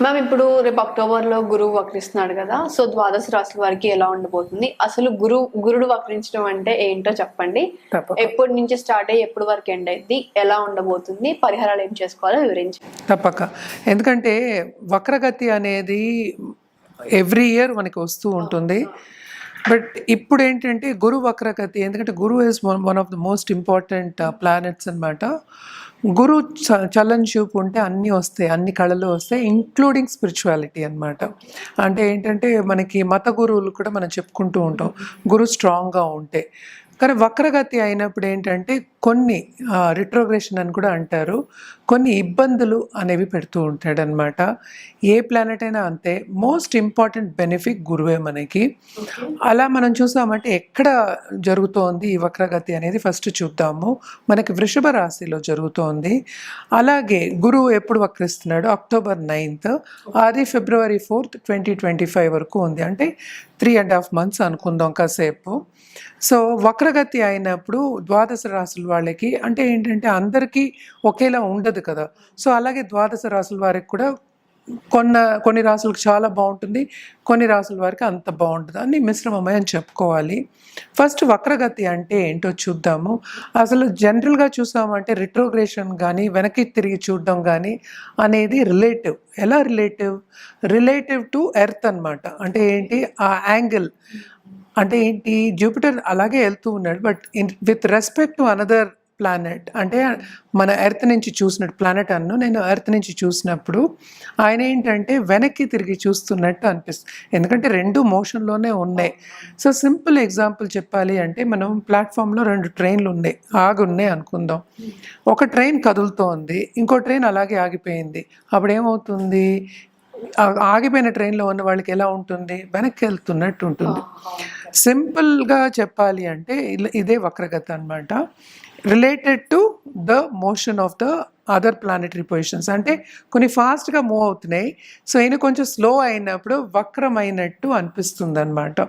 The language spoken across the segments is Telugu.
మ్యామ్ ఇప్పుడు రేపు అక్టోబర్‌లో గురువు వక్రిస్తున్నాడు గదా! సో, ద్వాదశ రాశుల వారికి ఎలా ఉండబోతుంది? అసలు గురుడు వక్రించడం అంటే ఏంటో చెప్పండి? తప్పక ఎప్పటి నుంచి స్టార్ట్ అయ్యి ఎప్పటి వరకు ఎండ్ అయిద్ది? ఎలా ఉండబోతుంది? పరిహారాలు ఏం చేసుకోవాలో వివరించండి. తప్పక. ఎందుకంటే వక్రగతి అనేది ఎవ్రీ ఇయర్ మనకి వస్తూ ఉంటుంది. బట్ ఇప్పుడేంటంటే గురు వక్రగతి, ఎందుకంటే గురువు is one of the most important planets అనమాట. గురు చల్లని చూపు ఉంటే అన్నీ వస్తాయి, అన్ని కళలు వస్తాయి, ఇంక్లూడింగ్ స్పిరిచువాలిటీ అనమాట. అంటే ఏంటంటే మనకి మత గురువులు కూడా మనం చెప్పుకుంటూ ఉంటాం గురు స్ట్రాంగ్గా ఉంటే. కానీ వక్రగతి అయినప్పుడు ఏంటంటే కొన్ని రిట్రోగ్రెషన్ అని కూడా అంటారు, కొన్ని ఇబ్బందులు అనేవి పెడుతూ ఉంటాడనమాట. ఏ ప్లానెట్ అయినా అంతే. మోస్ట్ ఇంపార్టెంట్ బెనిఫిట్ గురువే మనకి. అలా మనం చూసామంటే ఎక్కడ జరుగుతోంది ఈ వక్రగతి అనేది ఫస్ట్ చూద్దాము. మనకి వృషభ రాశిలో జరుగుతోంది. అలాగే గురువు ఎప్పుడు వక్రిస్తున్నాడు? అక్టోబర్ 9th, అది ఫిబ్రవరి 4th 2025 వరకు ఉంది. అంటే 3.5 months అనుకుందాం కాసేపు. సో వక్రగతి అయినప్పుడు ద్వాదశ రాశుల వాళ్ళకి అంటే ఏంటంటే అందరికీ ఒకేలా ఉండదు కదా. సో అలాగే ద్వాదశ రాశుల వారికి కూడా కొన్ని రాసులకు చాలా బాగుంటుంది, కొన్ని రాసుల వారికి అంత బాగుంటుంది, అన్ని మిశ్రమమే అని చెప్పుకోవాలి. ఫస్ట్ వక్రగతి అంటే ఏంటో చూద్దాము. అసలు జనరల్గా చూసామంటే రిట్రోగ్రేషన్ కానీ వెనక్కి తిరిగి చూడడం కానీ అనేది రిలేటివ్. ఎలా రిలేటివ్ టు ఎర్త్ అనమాట. అంటే ఏంటి ఆ యాంగిల్ అంటే ఏంటి, జూపిటర్ అలాగే వెళ్తూ ఉన్నాడు, but with respect to another planet. అంటే మన ఎర్త్ నుంచి చూసినట్టు ప్లానెట్ నేను ఎర్త్ నుంచి చూసినప్పుడు ఆయన ఏంటంటే వెనక్కి తిరిగి చూస్తున్నట్టు అనిపిస్తుంది, ఎందుకంటే రెండు మోషన్లోనే ఉన్నాయి. సో సింపుల్ ఎగ్జాంపుల్ చెప్పాలి అంటే మనం ప్లాట్ఫామ్లో 2 ట్రైన్లు ఆగున్నాయి అనుకుందాం. ఒక ట్రైన్ కదులుతోంది, ఇంకో ట్రైన్ అలాగే ఆగిపోయింది. అప్పుడు ఏమవుతుంది? ఆగిపోయిన ట్రైన్లో ఉన్న వాళ్ళకి ఎలా ఉంటుంది? వెనక్కి వెళ్తున్నట్టు ఉంటుంది. సింపుల్గా చెప్పాలి అంటే ఇదే వక్రగతి అనమాట. Related to the motion of the other planetary positions. అంటే కొన్ని ఫాస్ట్గా మూవ్ అవుతున్నాయి, సో ఈయన కొంచెం స్లో అయినప్పుడు వక్రమైనట్టు అనిపిస్తుంది అనమాట.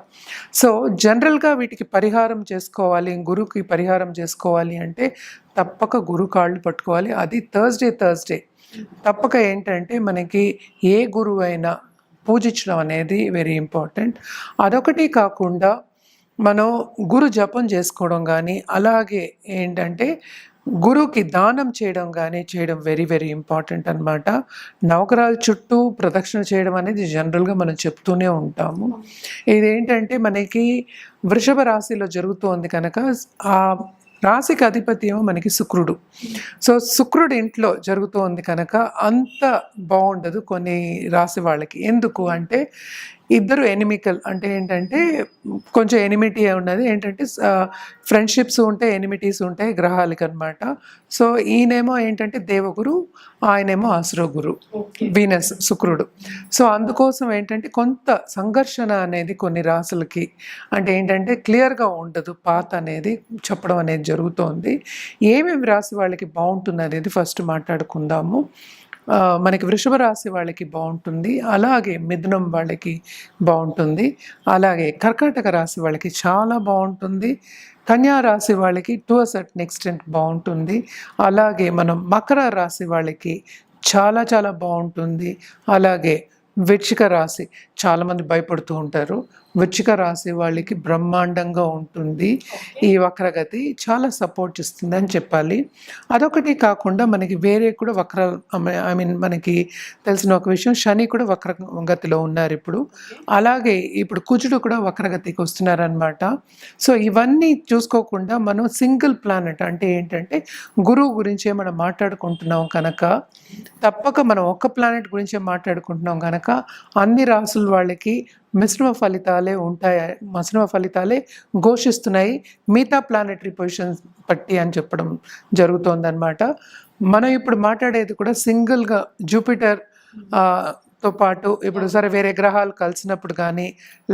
సో జనరల్గా వీటికి పరిహారం చేసుకోవాలి, గురువుకి పరిహారం చేసుకోవాలి అంటే తప్పక గురు కాళ్ళు పట్టుకోవాలి. అది థర్స్డే తప్పక. ఏంటంటే మనకి ఏ గురువు అయినా పూజించడం అనేది వెరీ ఇంపార్టెంట్. అదొకటి కాకుండా మనం గురు జపం చేసుకోవడం కానీ, అలాగే ఏంటంటే గురువుకి దానం చేయడం వెరీ వెరీ ఇంపార్టెంట్ అనమాట. నవగ్రహాల చుట్టూ ప్రదక్షిణ చేయడం అనేది జనరల్గా మనం చెప్తూనే ఉంటాము. ఇదేంటంటే మనకి వృషభ రాశిలో జరుగుతోంది కనుక ఆ రాశికి అధిపతి ఏమో మనకి శుక్రుడు. సో శుక్రుడు ఇంట్లో జరుగుతోంది కనుక అంత బాగుండదు కొన్ని రాశి వాళ్ళకి. ఎందుకు అంటే ఇద్దరు ఎనిమికల్, అంటే ఏంటంటే కొంచెం ఎనిమిటీ ఉన్నది. ఏంటంటే ఫ్రెండ్షిప్స్ ఉంటాయి, ఎనిమిటీస్ ఉంటాయి గ్రహాలకి అనమాట. సో ఈయనేమో ఏంటంటే దేవగురు, ఆయనేమో అసురగురు, వీనస్ శుక్రుడు. సో అందుకోసం ఏంటంటే కొంత సంఘర్షణ అనేది కొన్ని రాసులకి, అంటే ఏంటంటే క్లియర్గా ఉండదు, పాత్ అనేది చెప్పడం అనేది జరుగుతోంది. ఏమేమి రాసి వాళ్ళకి బాగుంటుంది అనేది ఫస్ట్ మాట్లాడుకుందాము. మనకి వృషభ రాశి వాళ్ళకి బాగుంటుంది, అలాగే మిథునం వాళ్ళకి బాగుంటుంది, అలాగే కర్కాటక రాశి వాళ్ళకి చాలా బాగుంటుంది, కన్యా రాశి వాళ్ళకి టు అ సర్టన్ ఎక్స్టెంట్ బాగుంటుంది, అలాగే మనం మకర రాశి వాళ్ళకి చాలా చాలా బాగుంటుంది, అలాగే వృశ్చిక రాశి చాలామంది భయపడుతూ ఉంటారు, వృశ్చిక రాశి వాళ్ళకి బ్రహ్మాండంగా ఉంటుంది. ఈ వక్రగతి చాలా సపోర్ట్ ఇస్తుంది అని చెప్పాలి. అదొకటి కాకుండా మనకి వేరే కూడా మనకి తెలిసిన ఒక విషయం, శని కూడా వక్రగతిలో ఉన్నారు ఇప్పుడు. అలాగే ఇప్పుడు కుజుడు కూడా వక్రగతికి వస్తున్నారనమాట. సో ఇవన్నీ చూసుకోకుండా మనం సింగిల్ ప్లానెట్ అంటే ఏంటంటే గురువు గురించే మనం మాట్లాడుకుంటున్నాం కనుక, తప్పక మనం ఒక్క ప్లానెట్ గురించే మాట్లాడుకుంటున్నాం కనుక అన్ని రాసుల వాళ్ళకి మిశ్రమ ఫలితాలే ఉంటాయి, మిశ్రమ ఫలితాలే ఘోషిస్తున్నాయి మిగతా ప్లానెటరీ పొజిషన్స్ బట్టి అని చెప్పడం జరుగుతోందన్నమాట. మనం ఇప్పుడు మాట్లాడేది కూడా సింగిల్గా జూపిటర్ తో పాటు ఇప్పుడు సరే వేరే గ్రహాలు కలిసినప్పుడు కానీ,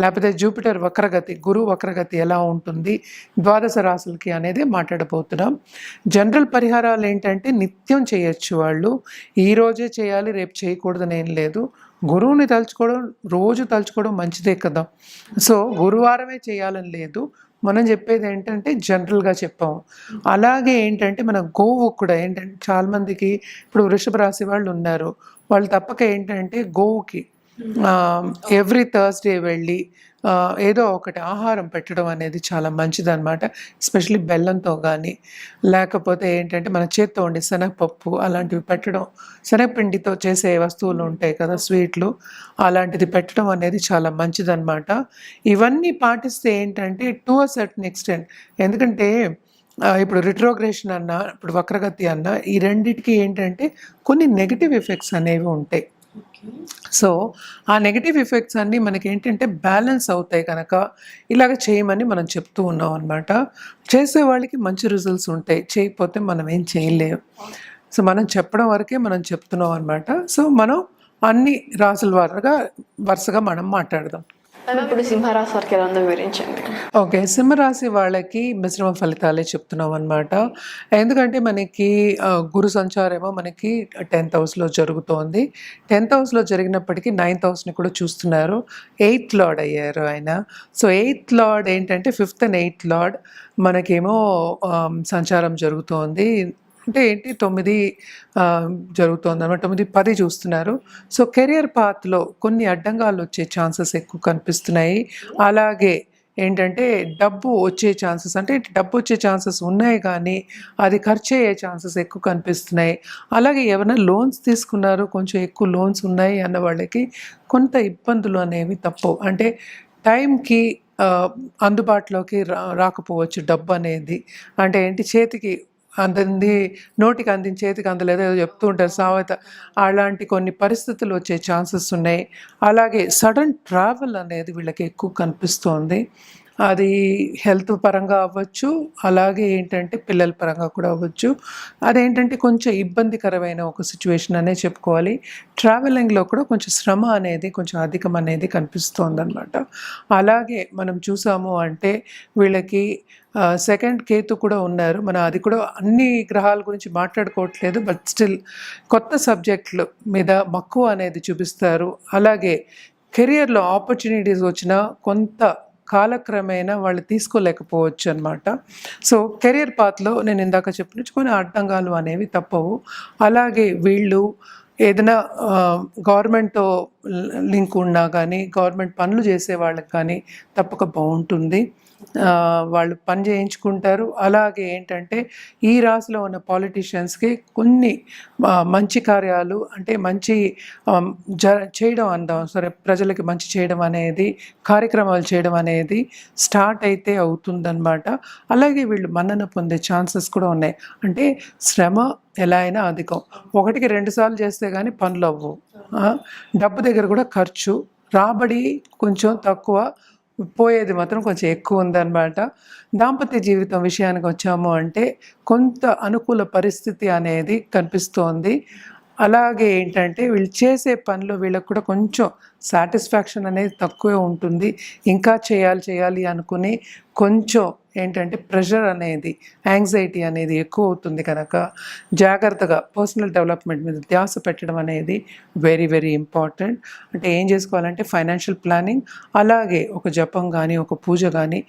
లేకపోతే జూపిటర్ వక్రగతి, గురువు వక్రగతి ఎలా ఉంటుంది ద్వాదశ రాశులకి అనేది మాట్లాడబోతున్నాం. జనరల్ పరిహారాలు ఏంటంటే నిత్యం చేయొచ్చు వాళ్ళు, ఈరోజే చేయాలి రేపు చేయకూడదని ఏం లేదు. గురువుని రోజు తలుచుకోవడం మంచిదే కదా. సో గురువారమే చేయాలని లేదు, మనం చెప్పేది ఏంటంటే జనరల్గా చెప్పాము. అలాగే ఏంటంటే మన గోవు కూడా ఏంటంటే చాలామందికి ఇప్పుడు వృషభ రాశి వాళ్ళు ఉన్నారు, వాళ్ళు తప్పక ఏంటంటే గోవుకి ఎవ్రీ థర్స్డే వెళ్ళి ఏదో ఒకటి ఆహారం పెట్టడం అనేది చాలా మంచిదన్నమాట. ఎస్పెషల్లీ బెల్లంతో కానీ, లేకపోతే ఏంటంటే మన చేత్తో ఉండే శనగపప్పు అలాంటివి పెట్టడం, శనగపిండితో చేసే వస్తువులు ఉంటాయి కదా, స్వీట్లు, అలాంటిది పెట్టడం అనేది చాలా మంచిదన్నమాట. ఇవన్నీ పాటిస్తే ఏంటంటే టు అ సర్టన్ ఎక్స్టెంట్, ఎందుకంటే ఇప్పుడు రిట్రోగ్రేషన్ అన్న, ఇప్పుడు వక్రగతి అన్న, ఈ రెండిటికి ఏంటంటే కొన్ని నెగిటివ్ ఎఫెక్ట్స్ అనేవి ఉంటాయి. సో ఆ నెగిటివ్ ఎఫెక్ట్స్ అన్నీ మనకి ఏంటంటే బ్యాలెన్స్ అవుతాయి కనుక ఇలాగ చేయమని మనం చెప్తూ ఉన్నాం అనమాట. చేసే వాళ్ళకి మంచి రిజల్ట్స్ ఉంటాయి, చేయకపోతే మనం ఏం చేయలేము. సో మనం చెప్పడం వరకే మనం చెప్తున్నాం అనమాట. సో మనం అన్ని రాసుల వరుసగా మనం మాట్లాడదాం. ఇప్పుడు సింహరాశి వారికి ఎలా ఉందో వివరించండి. ఓకే, సింహరాశి వాళ్ళకి మిశ్రమ ఫలితాలే చెప్తున్నాం అనమాట. ఎందుకంటే మనకి గురు సంచారమేమో మనకి 10th హౌస్లో జరుగుతోంది. 10th హౌస్లో జరిగినప్పటికీ 9th హౌస్ని కూడా చూస్తున్నారు. 8th లార్డ్ అయ్యారు ఆయన. సో 8th లార్డ్ ఏంటంటే 5th and 8th లార్డ్ మనకేమో సంచారం జరుగుతోంది. అంటే ఏంటి 9 జరుగుతుంది అనమాట, 9, 10 చూస్తున్నారు. సో కెరియర్ పాత్లో కొన్ని అడ్డంగాలు వచ్చే ఛాన్సెస్ ఎక్కువ కనిపిస్తున్నాయి. అలాగే ఏంటంటే డబ్బు వచ్చే ఛాన్సెస్, అంటే డబ్బు వచ్చే ఛాన్సెస్ ఉన్నాయి కానీ అది ఖర్చు అయ్యే ఛాన్సెస్ ఎక్కువ కనిపిస్తున్నాయి. అలాగే ఎవరైనా లోన్స్ తీసుకున్నారు, కొంచెం ఎక్కువ లోన్స్ ఉన్నాయి అన్న వాళ్ళకి కొంత ఇబ్బందులు అనేవి తప్పవు. అంటే టైంకి అందుబాటులోకి రాకపోవచ్చు డబ్బు అనేది. అంటే ఏంటి, చేతికి అందింది నోటికి అందింది చేతికి అందలేదో ఏదో చెప్తూ ఉంటారు సామెత, అలాంటి కొన్ని పరిస్థితులు వచ్చే ఛాన్సెస్ ఉన్నాయి. అలాగే సడన్ ట్రావెల్ అనేది వీళ్ళకి ఎక్కువ కనిపిస్తోంది. అది హెల్త్ పరంగా అవ్వచ్చు, అలాగే ఏంటంటే పిల్లల పరంగా కూడా అవ్వచ్చు. అదేంటంటే కొంచెం ఇబ్బందికరమైన ఒక సిచ్యువేషన్ అనే చెప్పుకోవాలి. ట్రావెలింగ్లో కూడా కొంచెం శ్రమ అనేది కొంచెం అధికం అనేది కనిపిస్తోంది అనమాట. అలాగే మనం చూసాము అంటే వీళ్ళకి సెకండ్ కేతు కూడా ఉన్నారు. మనం అది కూడా అన్ని గ్రహాల గురించి మాట్లాడుకోవట్లేదు, బట్ స్టిల్ కొత్త సబ్జెక్టుల మీద మక్కువ అనేది చూపిస్తారు. అలాగే కెరియర్లో ఆపర్చునిటీస్ వచ్చినా కొంత కాలక్రమేణా వాళ్ళు తీసుకోలేకపోవచ్చు అనమాట. సో కెరియర్ పాత్లో నేను ఇందాక చెప్పినట్టు కొన్ని అడ్డంగాలు అనేవి తప్పవు. అలాగే వీళ్ళు ఏదైనా గవర్నమెంట్తో లింక్ ఉన్నా కానీ, గవర్నమెంట్ పనులు చేసే వాళ్ళకి కానీ తప్పక బాగుంటుంది. వాళ్ళు పని చేయించుకుంటారు. అలాగే ఏంటంటే ఈ రాశిలో ఉన్న పాలిటీషియన్స్కి కొన్ని మంచి కార్యాలు, అంటే మంచి చేయడం అందాం సరే, ప్రజలకి మంచి చేయడం అనేది, కార్యక్రమాలు చేయడం అనేది స్టార్ట్ అయితే అవుతుందన్నమాట. అలాగే వీళ్ళు మన్నన పొందే ఛాన్సెస్ కూడా ఉన్నాయి. అంటే శ్రమ ఎలా అయినా అధికం, 1కి 2 సార్లు చేస్తే కానీ పనులు అవ్వవు. డబ్బు దగ్గర కూడా ఖర్చు, రాబడి కొంచెం తక్కువ, పోయేది మాత్రం కొంచెం ఎక్కువ ఉందన్నమాట. దాంపత్య జీవితం విషయానికి వచ్చాము అంటే కొంత అనుకూల పరిస్థితి అనేది కనిపిస్తోంది. అలాగే ఏంటంటే వీళ్ళు చేసే పనిలో వీళ్ళకి కూడా కొంచెం సాటిస్ఫాక్షన్ అనేది తక్కువే ఉంటుంది. ఇంకా చేయాలి అనుకుని కొంచెం ఏంటంటే ప్రెషర్ అనేది, యాంగ్జైటీ అనేది ఎక్కువ అవుతుంది కనుక జాగ్రత్తగా పర్సనల్ డెవలప్మెంట్ మీద ధ్యాస పెట్టడం అనేది వెరీ వెరీ ఇంపార్టెంట్. అంటే ఏం చేసుకోవాలంటే ఫైనాన్షియల్ ప్లానింగ్, అలాగే ఒక జపం కానీ ఒక పూజ కానీ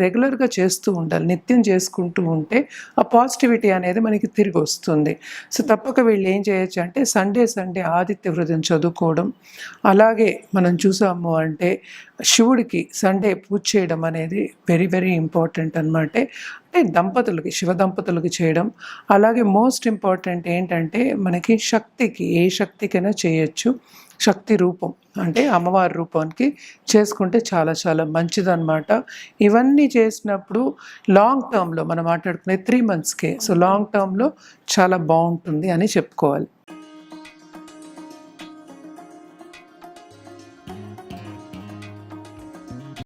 రెగ్యులర్గా చేస్తూ ఉండాలి. నిత్యం చేసుకుంటూ ఉంటే ఆ పాజిటివిటీ అనేది మనకి తిరిగి వస్తుంది. సో తప్పక వీళ్ళు ఏం చేయొచ్చు అంటే సండే ఆదిత్య హృదయం చదువుకోవడం, అలాగే మనం చూసాము అంటే శివుడికి సండే పూజ చేయడం అనేది వెరీ వెరీ ఇంపార్టెంట్ అనమాట. అంటే దంపతులకి, శివ దంపతులకి చేయడం. అలాగే మోస్ట్ ఇంపార్టెంట్ ఏంటంటే మనకి శక్తికి, ఏ శక్తికైనా చేయొచ్చు. శక్తి రూపం అంటే అమ్మవారి రూపానికి చేసుకుంటే చాలా చాలా మంచిదన్నమాట. ఇవన్నీ చేసినప్పుడు లాంగ్ టర్మ్లో మనం మాట్లాడుకునే 3 monthsకే, సో లాంగ్ టర్మ్లో చాలా బాగుంటుంది అని చెప్పుకోవాలి.